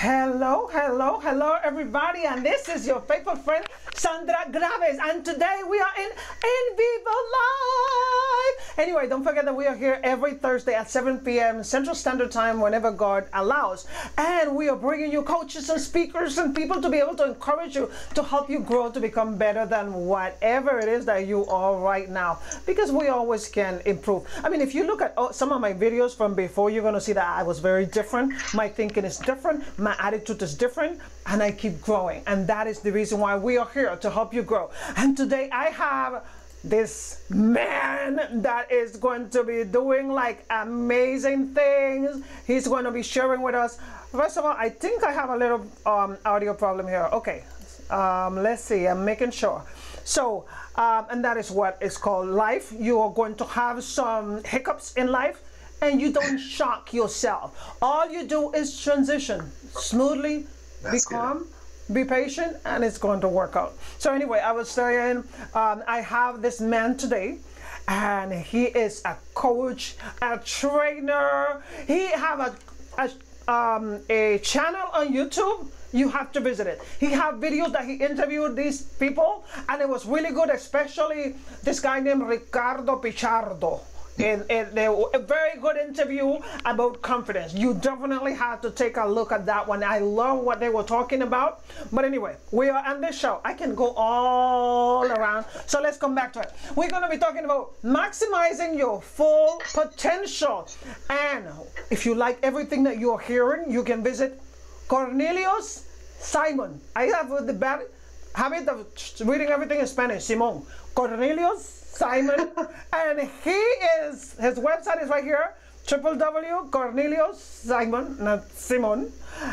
Hello, hello, hello, everybody, and this is your faithful friend, Sandra Graves, and today we are in EnvivoLive. Anyway, don't forget that we are here every Thursday at 7 p.m. Central Standard Time, whenever God allows, and we are bringing you coaches and speakers and people to be able to encourage you, to help you grow, to become better than whatever it is that you are right now, because we always can improve. I mean, if you look at some of my videos from before, you're going to see that I was very different. My thinking is different. My attitude is different, and I keep growing, and that is the reason why we are here, to help you grow. And today I have this man that is going to be doing like amazing things. He's going to be sharing with us. First of all, I think I have a little audio problem here. Okay, let's see, I'm making sure. So and that is what is called life. You are going to have some hiccups in life, and you don't shock yourself. All you do is transition smoothly. Be calm, be patient, and it's going to work out. So anyway, I was saying, I have this man today, and he is a coach, a trainer. He have a channel on YouTube. You have to visit it. He have videos that he interviewed these people, and it was really good, especially this guy named Ricardo Pichardo. A very good interview about confidence. You definitely have to take a look at that one. I love what they were talking about. But anyway, we are on this show. I can go all around. So let's come back to it. We're going to be talking about maximizing your full potential. And if you like everything that you're hearing, you can visit Cornelius Simon. I have the habit of reading everything in Spanish. Simon. Cornelius Simon, and his website is right here, www.corneliussimon, not Simon,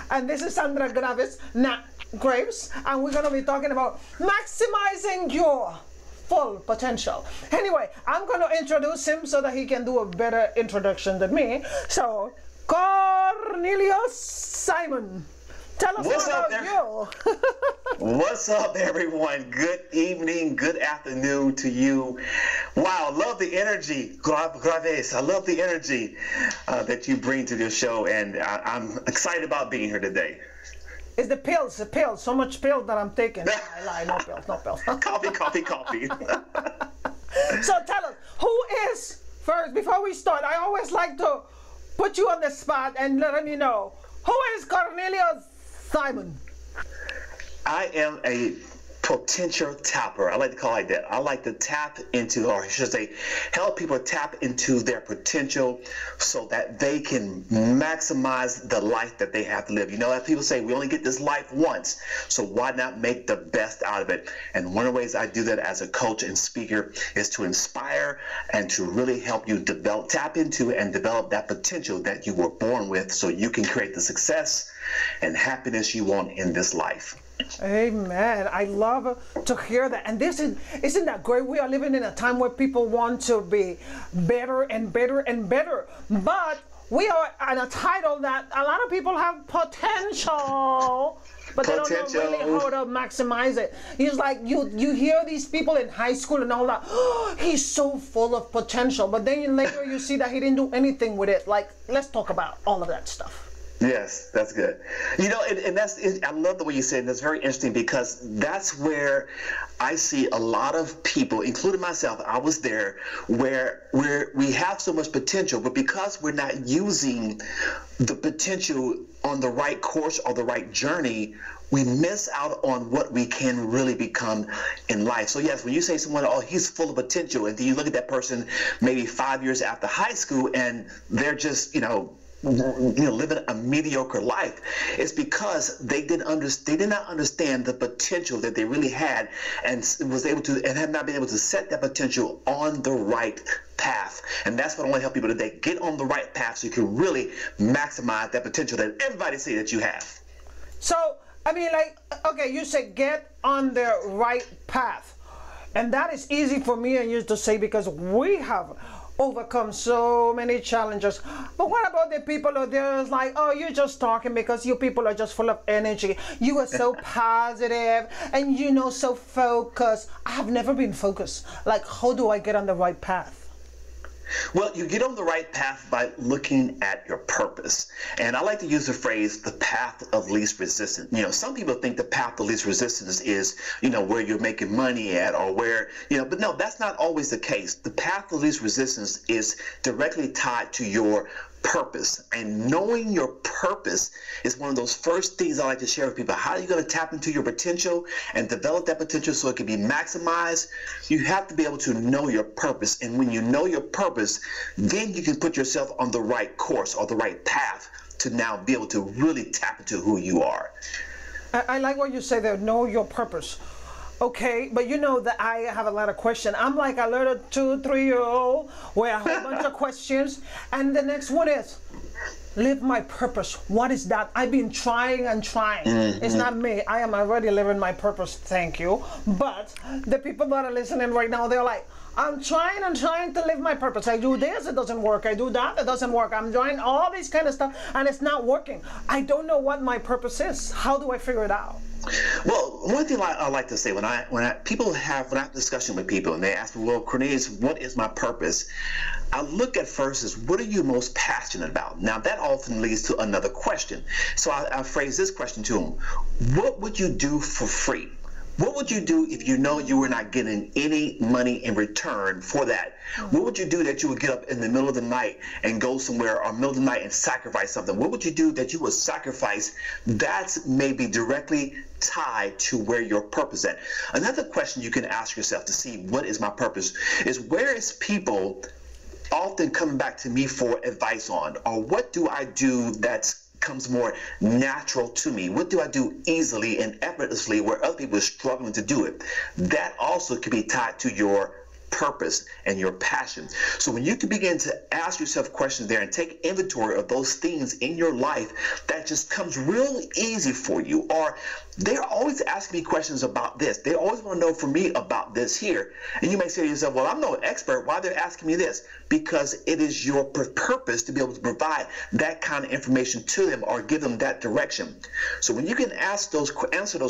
and this is Sandra Graves, not Graves, and we're going to be talking about maximizing your full potential. Anyway, I'm going to introduce him so that he can do a better introduction than me. So, Cornelius Simon, tell us about you. What's up, everyone? Good evening, good afternoon to you. Wow, love the energy, Graves. I love the energy that you bring to this show, and I'm excited about being here today. It's the pills, so much pills that I'm taking. I lie, no pills. Coffee. So tell us, who is, first, before we start, I always like to put you on the spot and let me know, who is Cornelius Simon? I am a potential tapper. I like to call it that. I like to tap into, or I should say, help people tap into their potential so that they can maximize the life that they have to live. You know, as people say, we only get this life once, so why not make the best out of it? And one of the ways I do that as a coach and speaker is to inspire and to really help you develop, tap into and develop that potential that you were born with, so you can create the success and happiness you want in this life. Amen. I love to hear that. And isn't that great? We are living in a time where people want to be better and better and better. But we are on a title that a lot of people have potential, but they don't know really how to maximize it. It's like you hear these people in high school and all that, oh, he's so full of potential, but then later you see that he didn't do anything with it. Like, let's talk about all of that stuff. Yes, that's good. You know, and I love the way you said it. That's very interesting, because that's where I see a lot of people, including myself, I was there, where we have so much potential, but because we're not using the potential on the right course or the right journey, we miss out on what we can really become in life. So yes, when you say someone, oh, he's full of potential, and then you look at that person maybe 5 years after high school and they're just, living a mediocre life, it's because they did not understand the potential that they really had, and have not been able to set that potential on the right path. And that's what I want to help people today. Get on the right path so you can really maximize that potential that everybody say that you have. So, I mean, like, okay, you said get on the right path. And that is easy for me and you to say, because we have overcome so many challenges. But what about the people out there like, oh, you're just talking because you people are just full of energy. You are so positive and so focused. I have never been focused. Like, how do I get on the right path? Well, you get on the right path by looking at your purpose. And I like to use the phrase, the path of least resistance. You know, some people think the path of least resistance is, you know, where you're making money at or where, you know, but no, that's not always the case. The path of least resistance is directly tied to your purpose, and knowing your purpose is one of those first things I like to share with people. How are you going to tap into your potential and develop that potential so it can be maximized? You have to be able to know your purpose, and when you know your purpose, then you can put yourself on the right course or the right path to now be able to really tap into who you are. I like what you say there, know your purpose. Okay, but you know that I have a lot of questions. I'm like a little 2-3-year-old with a whole bunch of questions. And the next one is, live my purpose. What is that? I've been trying and trying. It's not me. I am already living my purpose, thank you. But the people that are listening right now, they're like, I'm trying and trying to live my purpose. I do this, it doesn't work. I do that, it doesn't work. I'm doing all this kind of stuff, and it's not working. I don't know what my purpose is. How do I figure it out? Well, one thing I like to say when I have discussion with people and they ask me, well, Cornelius, what is my purpose? I look at first is, what are you most passionate about? Now that often leads to another question. So I phrase this question to them: what would you do for free? What would you do if you know you were not getting any money in return for that? What would you do that you would get up in the middle of the night and go somewhere, or middle of the night and sacrifice something? What would you do that you would sacrifice that's maybe directly tied to where your purpose is at? Another question you can ask yourself to see what is my purpose is, where is people often coming back to me for advice on, or what do I do that's comes more natural to me? What do I do easily and effortlessly where other people are struggling to do it? That also can be tied to your purpose and your passion. So when you can begin to ask yourself questions there and take inventory of those things in your life, that just comes real easy for you. Or they're always asking me questions about this. They always want to know from me about this here. And you may say to yourself, well, I'm no expert. Why they're asking me this? Because it is your purpose to be able to provide that kind of information to them or give them that direction. So when you can answer those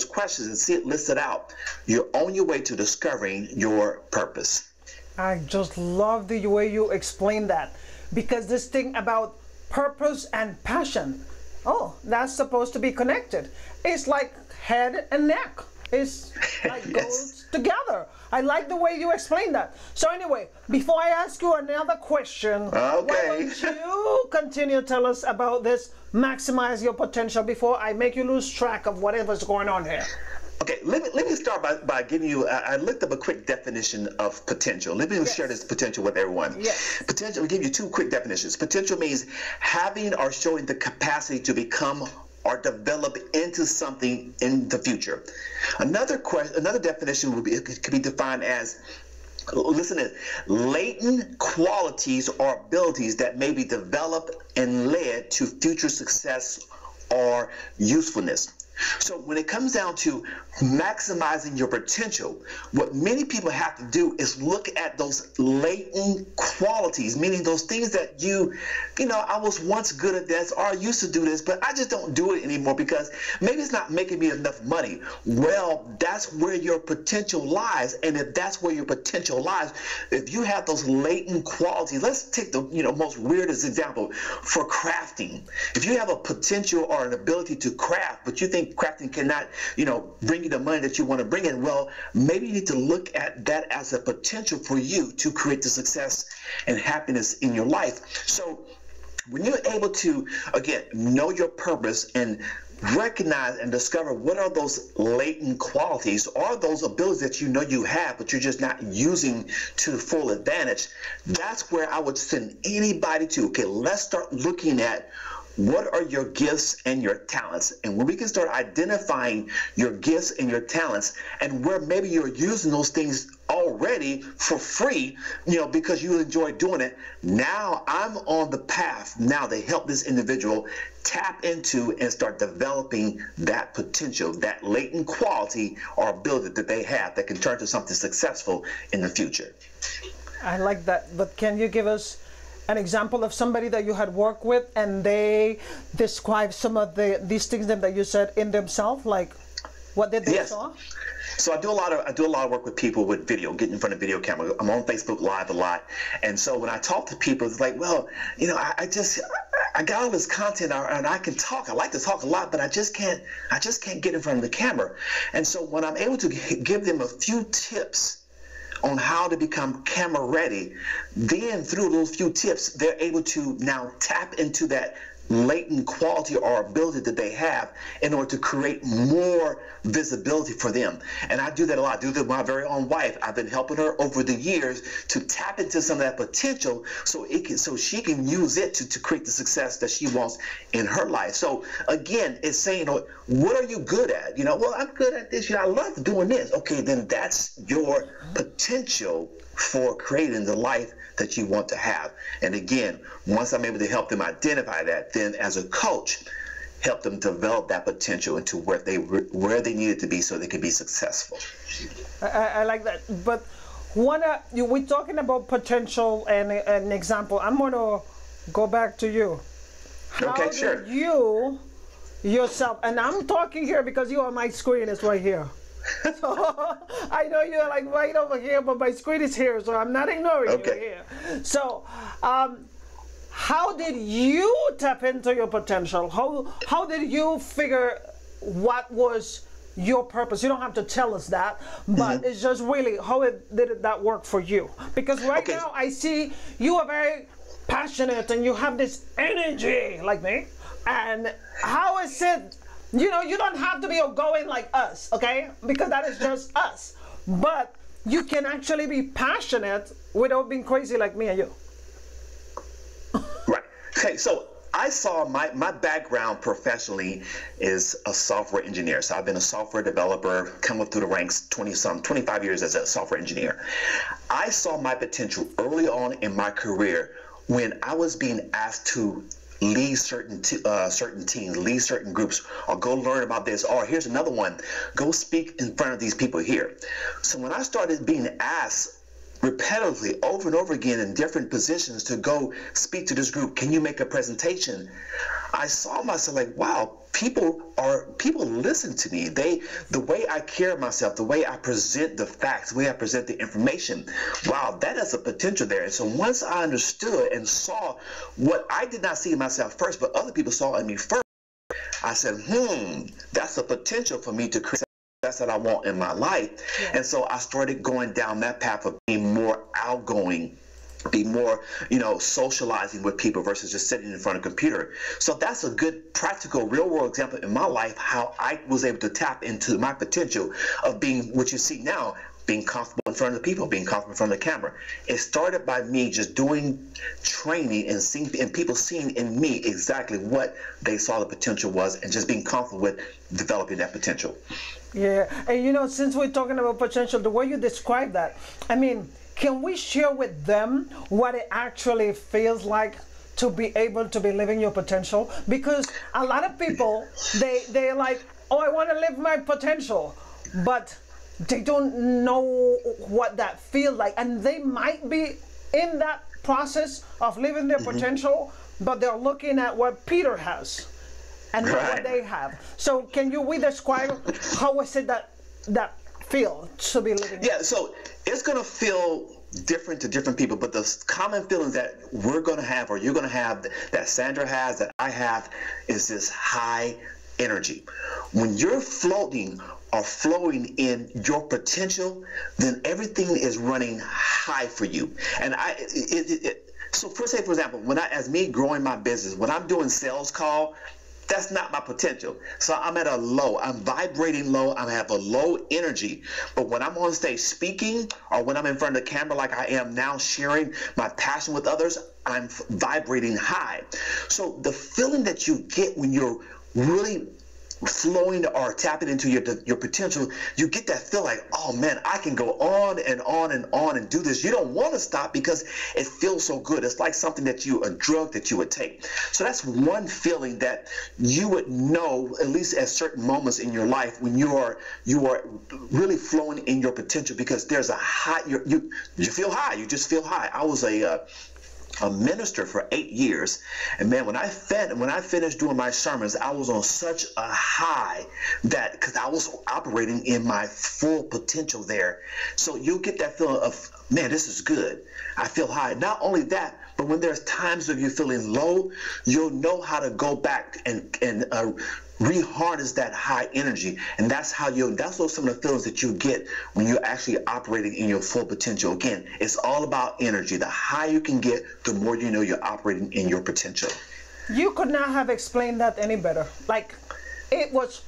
questions and see it listed out, you're on your way to discovering your purpose. I just love the way you explain that, because this thing about purpose and passion, oh, that's supposed to be connected. It's like head and neck. It's like Yes. goes together. I like the way you explain that. So anyway, before I ask you another question, why don't you continue to tell us about this maximize your potential before I make you lose track of whatever's going on here? Okay, let me start by giving you, I looked up a quick definition of potential. Let me share this potential with everyone. Yes. Potential, I'll give you two quick definitions. Potential means having or showing the capacity to become or develop into something in the future. Another definition could be defined as, listen to this, latent qualities or abilities that may be developed and led to future success or usefulness. So when it comes down to maximizing your potential, what many people have to do is look at those latent qualities, meaning those things that you know, I was once good at this, or I used to do this, but I just don't do it anymore because maybe it's not making me enough money. Well, that's where your potential lies. And if that's where your potential lies, if you have those latent qualities, let's take the most weirdest example for crafting. If you have a potential or an ability to craft, but you think crafting cannot, bring you the money that you want to bring in, well, maybe you need to look at that as a potential for you to create the success and happiness in your life. So when you're able to, again, know your purpose and recognize and discover what are those latent qualities or those abilities that you know you have, but you're just not using to full advantage, that's where I would send anybody to. Okay, let's start looking at what are your gifts and your talents. And when we can start identifying your gifts and your talents and where maybe you're using those things already for free, because you enjoy doing it, now I'm on the path now to help this individual tap into and start developing that potential, that latent quality or ability that they have that can turn to something successful in the future. I like that, but can you give us an example of somebody that you had worked with and they describe some of these things that you said in themselves, like what did they saw? So I do a lot of work with people with video, getting in front of video camera. I'm on Facebook Live a lot, and so when I talk to people, it's like, well, you know, I got all this content and I can talk. I like to talk a lot, but I just can't get in front of the camera. And so when I'm able to give them a few tips on how to become camera ready, then through those few tips, they're able to now tap into that latent quality or ability that they have in order to create more visibility for them. And I do that a lot. I do that with my very own wife. I've been helping her over the years to tap into some of that potential so she can use it to create the success that she wants in her life. So again, it's saying, what are you good at? You know, well, I'm good at this. You know, I love doing this. Okay, then that's your potential for creating the life that you want to have. And again, once I'm able to help them identify that, then as a coach, help them develop that potential into where they need it to be so they can be successful. I like that. But we're talking about potential and an example. I'm going to go back to you. How did you yourself, and I'm talking here because you on my screen is right here. So I know you're like right over here, but my screen is here, so I'm not ignoring you here. So how did you tap into your potential? How did you figure what was your purpose? You don't have to tell us that, but it's just really how did that work for you? Because right now I see you are very passionate and you have this energy like me. And how is it? You know, you don't have to be outgoing like us, okay? Because that is just us. But you can actually be passionate without being crazy like me and you. Right. Okay, so I saw my background professionally is a software engineer. So I've been a software developer, come up through the ranks 25 years as a software engineer. I saw my potential early on in my career when I was being asked to lead certain teams, lead certain groups, or go learn about this, or here's another one, go speak in front of these people here. So when I started being asked repetitively over and over again in different positions to go speak to this group, can you make a presentation? I saw myself like, wow, people listen to me. The way I carry myself, the way I present the facts, the way I present the information, wow, that is a potential there. And so once I understood and saw what I did not see in myself first, but other people saw in me first, I said, that's a potential for me to create that's that I want in my life. Yeah. And so I started going down that path of being more outgoing, be more, socializing with people versus just sitting in front of a computer. So that's a good practical real world example in my life, how I was able to tap into my potential of being what you see now, being comfortable in front of the people, being comfortable in front of the camera. It started by me just doing training and people seeing in me exactly what they saw the potential was and just being comfortable with developing that potential. Yeah, and since we're talking about potential, the way you describe that, I mean, can we share with them what it actually feels like to be able to be living your potential? Because a lot of people, they're like, oh, I want to live my potential, but they don't know what that feels like. And they might be in that process of living their potential, but they're looking at what Peter has and not what they have. So can we describe how is it that feel to be living? Yeah, so it's going to feel different to different people, but the common feelings that we're going to have, or you're going to have, that Sandra has, that I have, is this high energy. When you're floating or flowing in your potential, then everything is running high for you. And so for example, as me growing my business, when I'm doing sales call, that's not my potential. So I'm at a low. I'm vibrating low. I have a low energy. But when I'm on stage speaking, or when I'm in front of the camera like I am now, sharing my passion with others, I'm vibrating high. So the feeling that you get when you're really flowing or tapping into your potential, you get that feel like, oh man, I can go on and on and on and do this. You don't want to stop because it feels so good. It's like a drug that you would take. So that's one feeling that you would know, at least at certain moments in your life, when you are really flowing in your potential, because there's a high, you feel high. You just feel high. I was a minister for 8 years. And man, when I finished doing my sermons, I was on such a high that because I was operating in my full potential there. So you'll get that feeling of, man, this is good. I feel high. Not only that, but when there's times of you feeling low, you'll know how to go back and reharness that high energy. And that's those some of the feelings that you get when you're actually operating in your full potential. Again, it's all about energy. The higher you can get, the more you know you're operating in your potential. You could not have explained that any better. Like, it was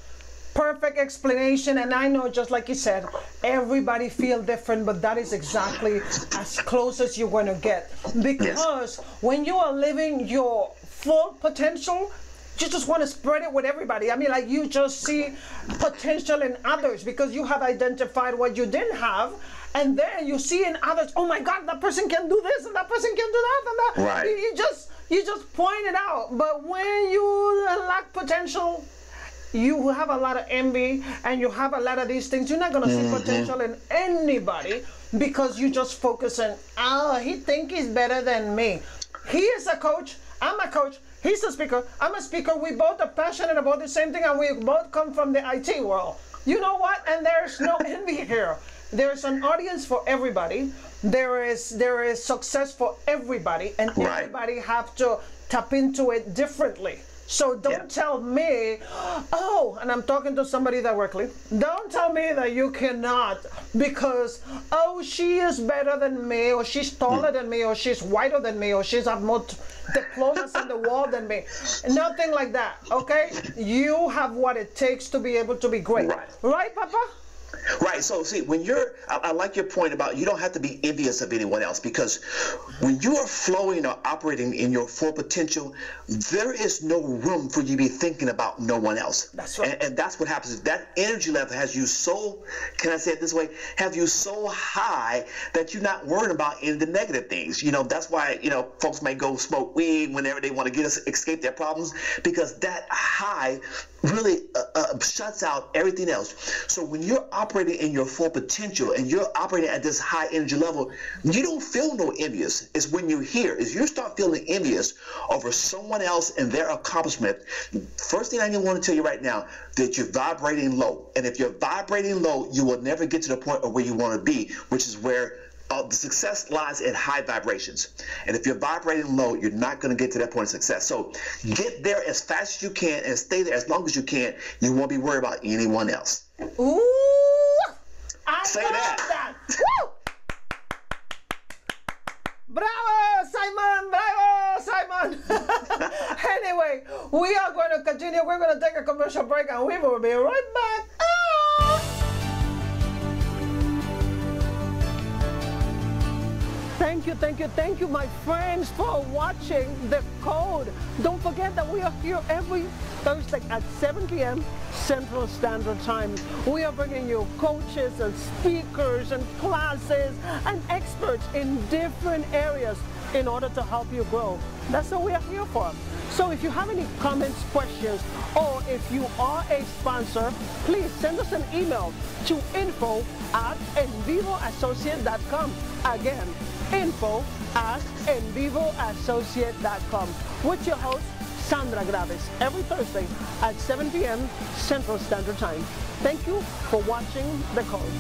perfect explanation. And I know, just like you said, everybody feel different, but that is exactly as close as you're going to get. Because when you are living your full potential, you just want to spread it with everybody. I mean, like, you just see potential in others because you have identified what you didn't have, and then you see in others, oh my God, that person can do this and that person can do that and that. Right. You just point it out. But when you lack potential, you have a lot of envy and you have a lot of these things. You're not going to see potential in anybody because you just focus on, oh, he thinks he's better than me. He is a coach. I'm a coach. He's a speaker. I'm a speaker. We both are passionate about the same thing, and we both come from the IT world. You know what? And there's no envy here. There's an audience for everybody. There is success for everybody, and everybody have to tap into it differently. So don't tell me, oh, and I'm talking to somebody directly, don't tell me that you cannot because, oh, she is better than me, or she's taller than me, or she's whiter than me, or she's have more diplomas on the wall than me. Nothing like that, okay? You have what it takes to be able to be great. Right, Papa? Right. So see, when I like your point about you don't have to be envious of anyone else, because when you are flowing or operating in your full potential, there is no room for you to be thinking about no one else. That's right. And that's what happens. That energy level has you so, can I say it this way, have you so high that you're not worried about any of the negative things. You know, that's why, you know, folks may go smoke weed whenever they want to escape their problems, because that high really shuts out everything else. So when you're operating in your full potential and you're operating at this high energy level, you don't feel no envious. It's when you you start feeling envious over someone else and their accomplishment. First thing I want to tell you right now, that you're vibrating low. And if you're vibrating low, you will never get to the point of where you want to be, which is where the success lies in high vibrations. And if you're vibrating low, you're not going to get to that point of success. So get there as fast as you can and stay there as long as you can. You won't be worried about anyone else. Ooh, I say love that. Woo! Bravo, Simon! Bravo, Simon! Anyway, we are going to continue. We're going to take a commercial break and we will be right back. Thank you, my friends, for watching The Code. Don't forget that we are here every Thursday at 7 p.m. Central Standard Time. We are bringing you coaches and speakers and classes and experts in different areas in order to help you grow. That's what we are here for. So if you have any comments, questions, or if you are a sponsor, please send us an email to info@envivoassociate.com. Again, info@envivoassociate.com with your host, Sandra Graves, every Thursday at 7 p.m. Central Standard Time. Thank you for watching The Code.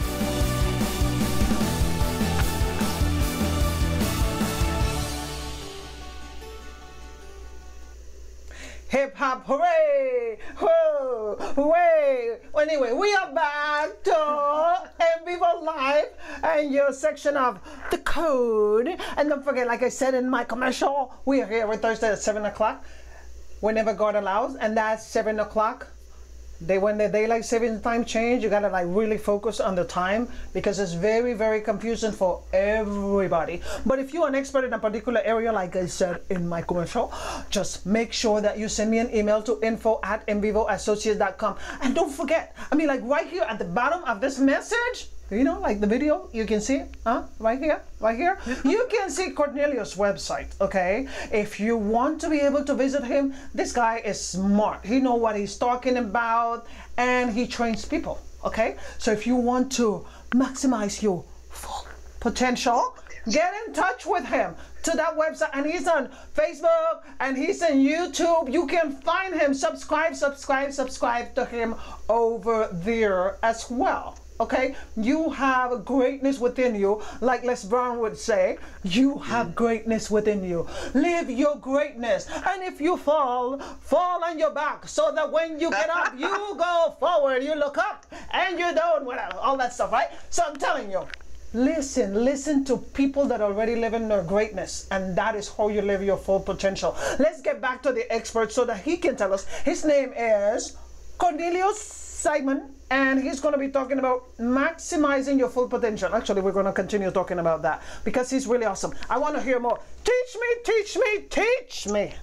Hip hop, hooray! Whoa, hooray! Anyway, we are back to EnvivoLive and your section of The Code. And don't forget, like I said in my commercial, we are here every Thursday at 7 o'clock, whenever God allows, and that's 7 o'clock. When the daylight saving time change, you gotta like really focus on the time because it's very, very confusing for everybody. But if you're an expert in a particular area, like I said in my commercial, just make sure that you send me an email to info@envivoassociates.com. And don't forget, I mean, like right here at the bottom of this message, you know, like the video, you can see it, right here, you can see Cornelius' website, okay? If you want to be able to visit him, this guy is smart. He knows what he's talking about, and he trains people, okay? So if you want to maximize your full potential, Get in touch with him to that website, and he's on Facebook and he's on YouTube. You can find him. Subscribe to him over there as well. Okay, you have greatness within you, like Les Brown would say. You have greatness within you. Live your greatness, and if you fall on your back, so that when you get up, you go forward, you look up, and you don't, whatever, all that stuff, right? So I'm telling you, listen to people that already live in their greatness, and that is how you live your full potential. Let's get back to the expert so that he can tell us. His name is Cornelius Simon, and he's going to be talking about maximizing your full potential. Actually, we're going to continue talking about that because he's really awesome. I want to hear more. Teach me.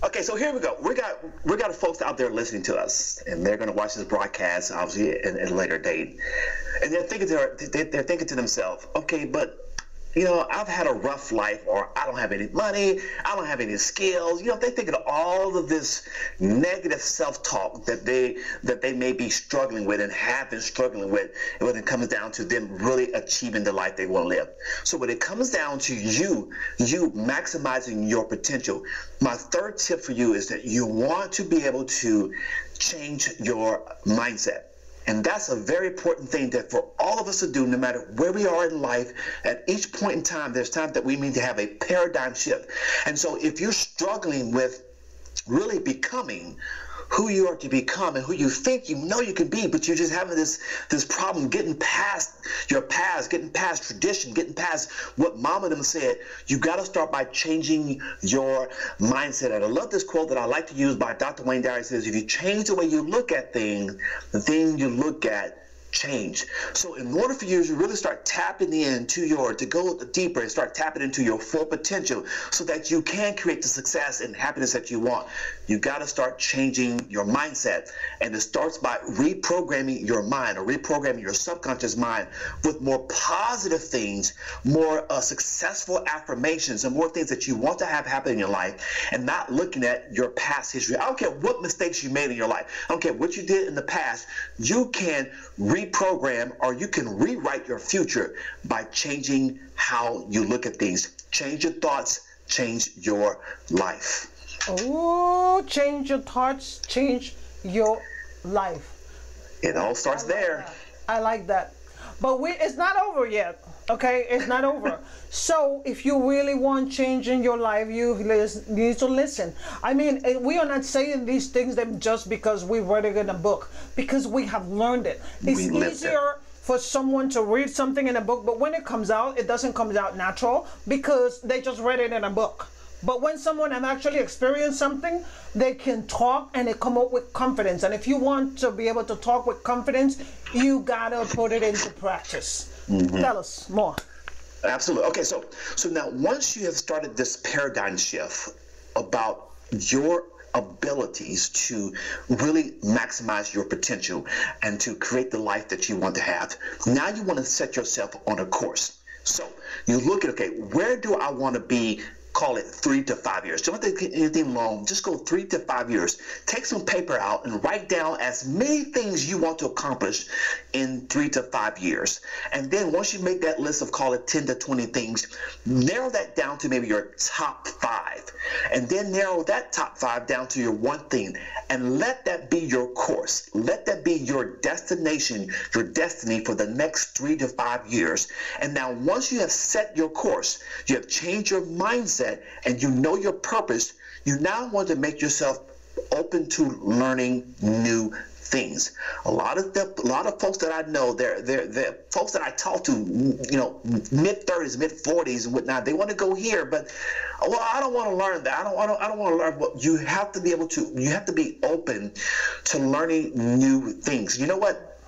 Okay, so here we go. We got folks out there listening to us, and they're going to watch this broadcast, obviously, at a later date, and they're thinking to themselves, okay, but I've had a rough life, or I don't have any money, I don't have any skills. They're thinking of all of this negative self-talk that they may be struggling with and have been struggling with when it comes down to them really achieving the life they want to live. So when it comes down to you maximizing your potential, my third tip for you is that you want to be able to change your mindset. And that's a very important thing that for all of us to do, no matter where we are in life, at each point in time, there's times that we need to have a paradigm shift. And so if you're struggling with really becoming who you are to become and who you think you can be, but you're just having this problem getting past your past, getting past tradition, getting past what mama them said, you got to start by changing your mindset. And I love this quote that I like to use by Dr. Wayne Dyer. Says, if you change the way you look at things, the thing you look at change. So in order for you to really start tapping to go deeper and start tapping into your full potential so that you can create the success and happiness that you want, you got to start changing your mindset. And it starts by reprogramming your mind, or reprogramming your subconscious mind with more positive things, more successful affirmations, and more things that you want to have happen in your life, and not looking at your past history. I don't care what mistakes you made in your life. I don't care what you did in the past. You can reprogram, or you can rewrite your future by changing how you look at things. Change your thoughts, change your life. Oh, change your thoughts, change your life. It all starts there. I like that. But it's not over yet. Okay, it's not over. So if you really want change in your life, you need to listen. I mean, we are not saying these things just because we read it in a book, because we have learned it. It's easier for someone to read something in a book, but when it comes out, it doesn't come out natural because they just read it in a book. But when someone has actually experienced something, they can talk and they come up with confidence. And if you want to be able to talk with confidence, you gotta put it into practice. Mm-hmm. Tell us more. Absolutely. Okay, so now once you have started this paradigm shift about your abilities to really maximize your potential and to create the life that you want to have, now you want to set yourself on a course. So you look at, okay, where do I want to be? Call it 3 to 5 years. Don't think anything long. Just go 3 to 5 years. Take some paper out and write down as many things you want to accomplish in 3 to 5 years. And then once you make that list of, call it 10 to 20 things, narrow that down to maybe your top 5. And then narrow that top 5 down to your one thing. And let that be your course. Let that be your destination, your destiny for the next 3 to 5 years. And now once you have set your course, you have changed your mindset, and you know your purpose, you now want to make yourself open to learning new things. A lot of folks that I know, they're folks that I talk to, mid-30s, mid-40s and whatnot, they want to go here, but I don't want to learn that. I don't want to learn what you have to be able to. You have to be open to learning new things. You know what?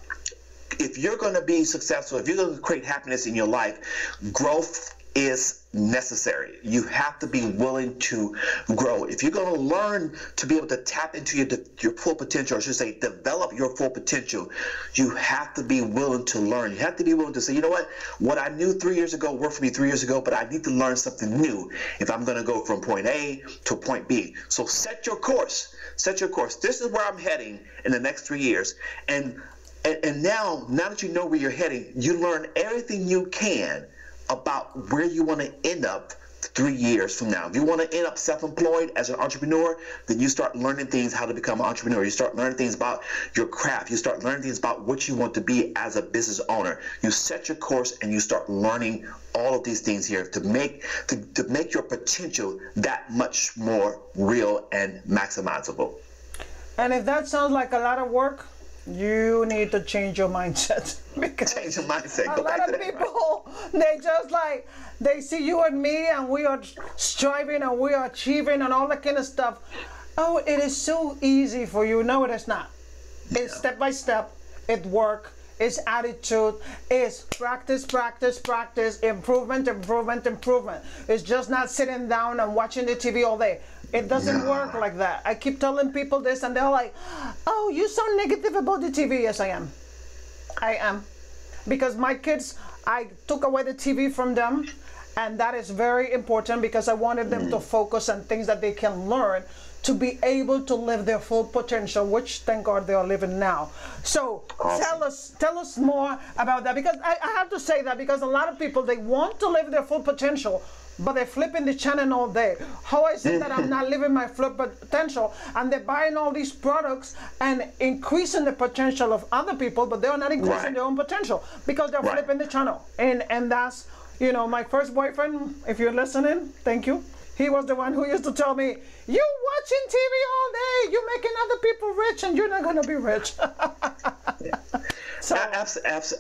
If you're going to be successful, if you're going to create happiness in your life, growth is necessary. You have to be willing to grow. If you're going to learn to be able to tap into your full potential, or I should say develop your full potential, you have to be willing to learn. You have to be willing to say, you know what I knew 3 years ago worked for me 3 years ago, but I need to learn something new if I'm going to go from point A to point B. So set your course. Set your course. This is where I'm heading in the next 3 years. And now that you know where you're heading, you learn everything you can about where you want to end up 3 years from now. If you want to end up self-employed as an entrepreneur, then you start learning things how to become an entrepreneur. You start learning things about your craft. You start learning things about what you want to be as a business owner. You set your course and you start learning all of these things here to make your potential that much more real and maximizable. And if that sounds like a lot of work, you need to change your mindset. Because change your mindset. A lot of people, they just like, they see you and me and we are striving and we are achieving and all that kind of stuff. Oh, it is so easy for you. No, it is not. It's step by step. It's work. It's attitude. It's practice, practice, practice, improvement, improvement, improvement. It's just not sitting down and watching the TV all day. It doesn't work like that. I keep telling people this and they're like, oh, you sound negative about the TV. Yes, I am. I am. Because my kids, I took away the TV from them, and that is very important because I wanted them to focus on things that they can learn to be able to live their full potential, which thank God they are living now. So tell us more about that, because I have to say that because a lot of people, they want to live their full potential, but they're flipping the channel all day. How I say that I'm not living my full potential, and they're buying all these products and increasing the potential of other people, but they're not increasing their own potential because they're flipping the channel. And that's, you know, my first boyfriend, if you're listening, thank you. He was the one who used to tell me, you watching TV all day, you're making other people rich and you're not going to be rich. So,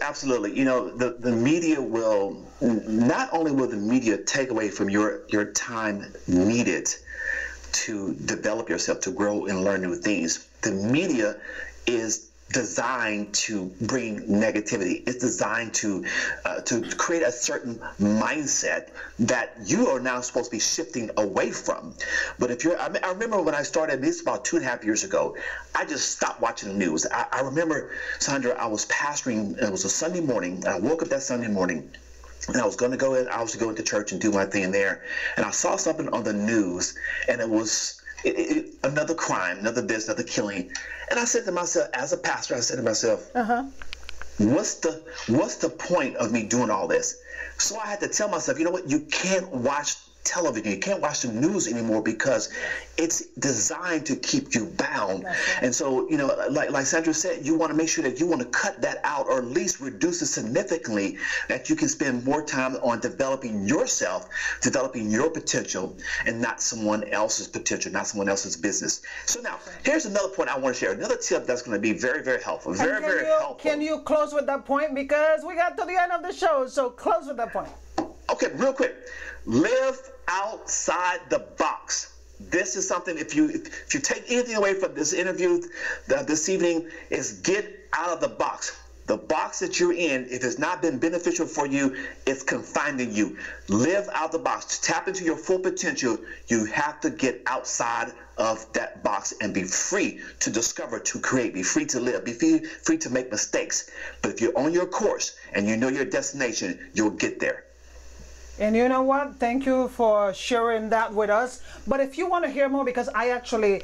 absolutely. You know, the media will, not only will the media take away from your time needed to develop yourself, to grow and learn new things, the media is designed to bring negativity. It's designed to create a certain mindset that you are now supposed to be shifting away from. But if you're, I remember when I started, this about 2.5 years ago, I just stopped watching the news. I remember, Sandra, I was pastoring, it was a Sunday morning, I woke up that Sunday morning, and I was going to go into church and do my thing there, and I saw something on the news, and it was another crime, another this, another killing. And I said to myself, as a pastor, I said to myself, what's the point of me doing all this? So I had to tell myself, you know what, you can't watch television, you can't watch the news anymore because it's designed to keep you bound. And so, you know, like Sandra said, you want to make sure that you want to cut that out, or at least reduce it significantly, that you can spend more time on developing yourself, developing your potential, and not someone else's potential, not someone else's business. So now, here's another point I want to share, another tip that's going to be very, very helpful, very, very helpful. Can you close with that point, because we got to the end of the show, so close with that point. Okay, real quick. Live outside the box. This is something, if you take anything away from this interview this evening, is get out of the box. The box that you're in, if it's not been beneficial for you, it's confining you. Live out the box. To tap into your full potential, you have to get outside of that box and be free to discover, to create, be free to live, be free to make mistakes. But if you're on your course and you know your destination, you'll get there. And you know what? Thank you for sharing that with us. But if you want to hear more, because I actually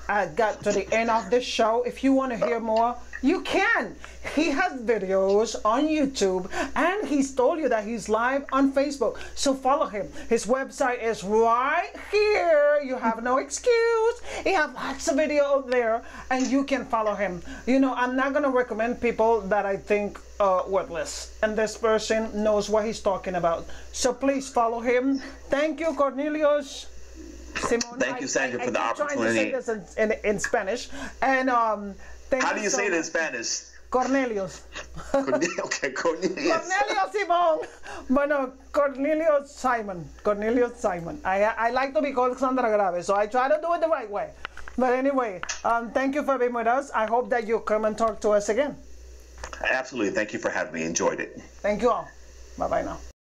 got to the end of this show, if you want to hear more, you can. He has videos on YouTube, and he's told you that he's live on Facebook. So follow him. His website is right here. You have no excuse. He has lots of videos there, and you can follow him. You know, I'm not going to recommend people that I think are worthless, and this person knows what he's talking about. So please follow him. Thank you, Cornelius Simon. Thank you, Sandra, for the opportunity. I'm trying to say this in Spanish. And how do you say it in Spanish? Cornelius. Okay, Cornelius. Cornelius Simon. Bueno, Cornelius Simon. Cornelius Simon. I like to be called Sandra Graves, so I try to do it the right way. But anyway, thank you for being with us. I hope that you come and talk to us again. Absolutely. Thank you for having me. Enjoyed it. Thank you all. Bye-bye now.